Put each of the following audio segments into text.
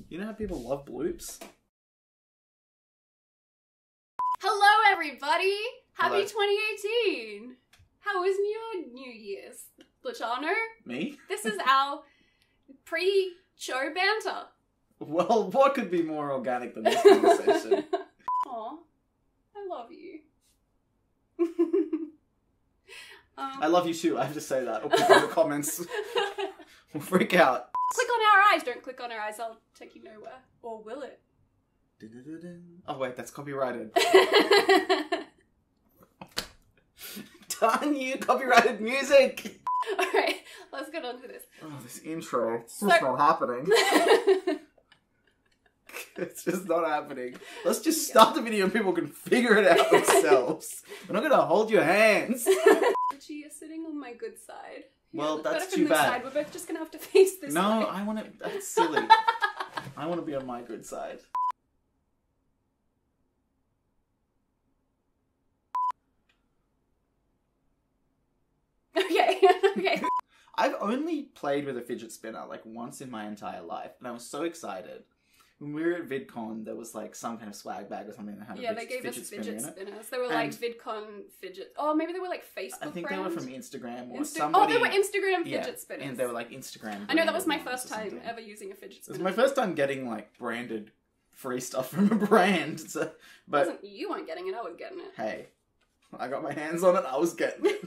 You know how people love bloops? Hello everybody! Happy Hello. 2018! How was your New Year's? Luciano? Me? This is our pre-show banter. Well, what could be more organic than this conversation? Aw, I love you. I love you too, I have to say that. Or people in the comments will freak out. Click on our eyes. Don't click on our eyes, I'll take you nowhere. Or will it? Oh wait, that's copyrighted. Darn you, copyrighted music! Alright, let's get on to this. Oh, this intro. It's just not happening. It's just not happening. Let's just start the video and people can figure it out themselves. We're not gonna hold your hands. Richie, you're sitting on my good side. Well, look that's better too from this bad. side. We're both just gonna have to face this No, way. I want to. That's silly. I want to be on my good side. Okay, okay. I've only played with a fidget spinner like once in my entire life, and I was so excited. When we were at VidCon, there was like some kind of swag bag or something that had Yeah, a they gave us fidget fidget spinner in it. spinners. They were like VidCon fidget. Oh, maybe they were like Facebook I think brand? they were from Instagram or Oh, somebody. they were Instagram Yeah, fidget spinners. and they were like Instagram. I know, that was my branded first ones or time something. ever using a fidget It was spinner. my first time getting like branded free stuff from a brand. So, but You weren't getting it, I was getting it. hey, I got my hands on it, I was getting it.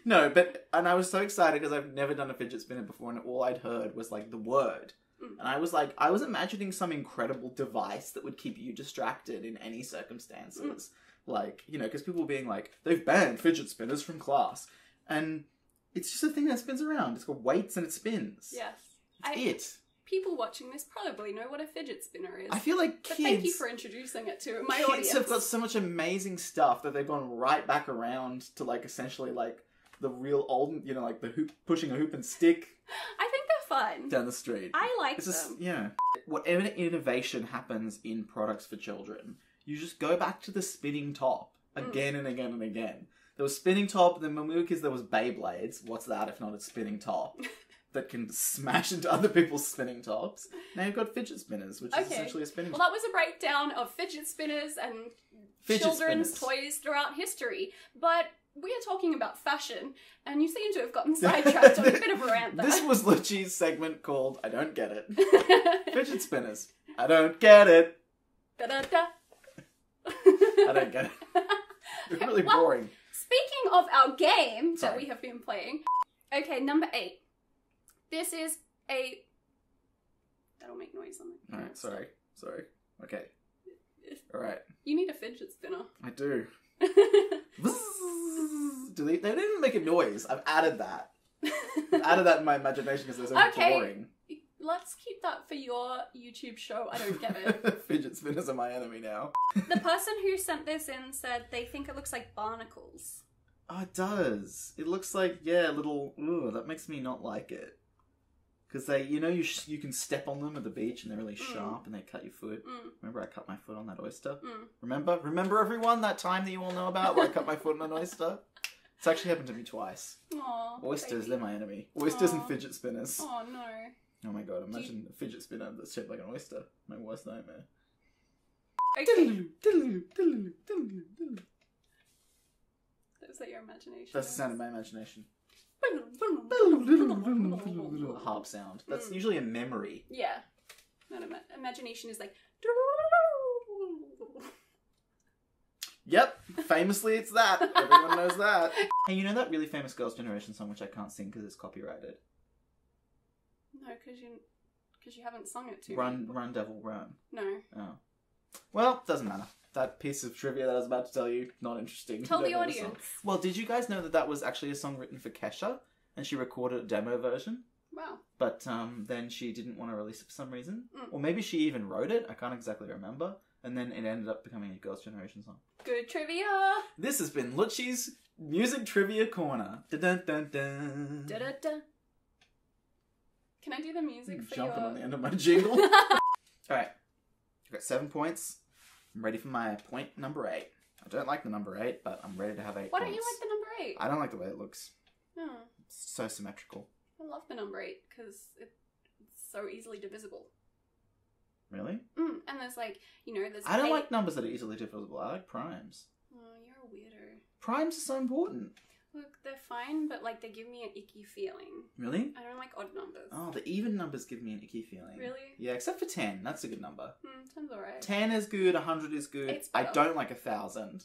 No, and I was so excited because I've never done a fidget spinner before and all I'd heard was like the word. And I was like, I was imagining some incredible device that would keep you distracted in any circumstances. Like, you know, because people being like, they've banned fidget spinners from class. And it's just a thing that spins around. It's got weights and it spins. Yes. It's it. People watching this probably know what a fidget spinner is. I feel like But kids... thank you for introducing it to my kids audience. have got so much amazing stuff that they've gone right back around to like essentially like the real old, you know, like the hoop, pushing a hoop and stick I think they're fun. down the street. I like It's them. just, yeah. Whatever innovation happens in products for children, you just go back to the spinning top again and again and again. There was spinning top, then when we were kids there was Beyblades. What's that if not a spinning top that can smash into other people's spinning tops? Now you've got fidget spinners, which is essentially a spinning Well, top. that was a breakdown of fidget spinners and Fidget children's spinners. toys throughout history. But we are talking about fashion, and you seem to have gotten sidetracked on a bit of a rant there. This was Luchi's segment called I Don't Get It. Fidget spinners. I don't get it. Da-da-da. I don't get it. It's really Well, boring. Speaking of our game that Sorry. we have been playing, okay, number 8. This is a... That'll make noise on the... Alright, sorry. Okay. Alright. You need a fidget spinner. I do. They didn't make a noise. I've added that. I've added that in my imagination because they're so Okay. boring. Let's keep that for your YouTube show. I don't get it. Fidget spinners are my enemy now. The person who sent this in said they think it looks like barnacles. Oh, it does. It looks like, yeah, little... Ooh, that makes me not like it. Because they, you know, you can step on them at the beach and they're really sharp and they cut your foot. Remember I cut my foot on that oyster? Remember everyone, that time that you all know about where I cut my foot on an oyster? It's actually happened to me twice. Aww, Oysters, baby. they're my enemy. Oysters and Aw. fidget spinners. Oh no. Oh my god, imagine a fidget spinner that's shaped like an oyster. My worst nightmare. Okay. Is that your imagination? That's the sound of my imagination. Harp sound. That's usually a memory. Yeah. Not imagination is like... Yep, famously it's that. Everyone knows that. Hey, you know that really famous Girls' Generation song which I can't sing because it's copyrighted? No, because you haven't sung it to me. Run, Devil, Run. No. Oh. Well, doesn't matter. That piece of trivia that I was about to tell you, not interesting. Tell You the don't know song. audience. Well, did you guys know that that was actually a song written for Kesha? And she recorded a demo version? Wow. But then she didn't want to release it for some reason. Or maybe she even wrote it. I can't exactly remember. And then it ended up becoming a Girls' Generation song. Good trivia. This has been Luchi's Music Trivia Corner. Dun-dun-dun-dun. Da-da-da. Can I do the music for Jumping your... on the end of my jingle. Alright. I've got 7 points. I'm ready for my point number 8. I don't like the number 8, but I'm ready to have 8 Why points. don't you like the number 8? I don't like the way it looks. No. It's so symmetrical. I love the number 8 because it's so easily divisible. Really? And there's like, you know, there's. I don't like numbers that are easily divisible. I like primes. Oh, you're a weirdo. Primes are so important. Look, they're fine, but like they give me an icky feeling. Really? I don't like odd numbers. Oh, the even numbers give me an icky feeling. Really? Yeah, except for 10. That's a good number. 10's alright. 10 is good, 100 is good. It's I better. don't like 1,000.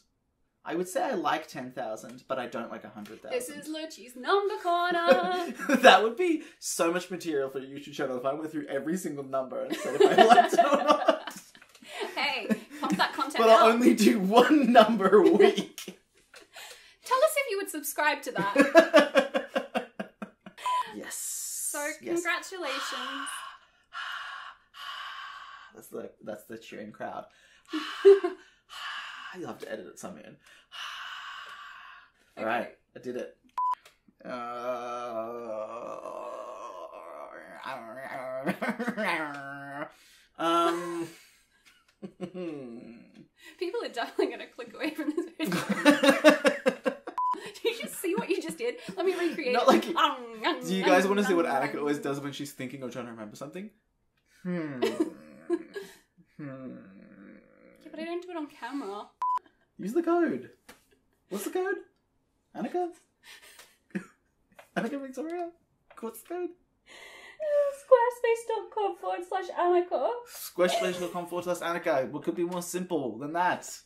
I would say I like 10,000, but I don't like 100,000. This is Luchi's number corner. That would be so much material for a YouTube channel if I went through every single number and said if I liked it or not. Hey, pump that content But out. I'll only do one number a week. Tell us if you would subscribe to that. Yes. So, Yes. congratulations. That's the cheering crowd. You'll have to edit it somewhere. Okay. Alright, I did it. People are definitely going to click away from this video. Did you just see what you just did? Let me recreate Not it. like Do you guys want to see what Annika always does when she's thinking or trying to remember something? Yeah, but I don't do it on camera. Use the code. What's the code? Annika? Annika Victoria? What's the code? Squarespace.com/Annika. Squarespace.com/Annika. What could be more simple than that?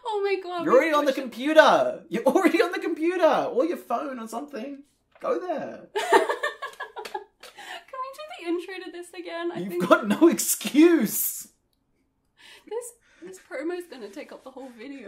Oh my god. You're already on the computer. You're already on the computer. Or your phone or something. Go there. Can we do the intro to this again? You've got no excuse. This promo's gonna take up the whole video.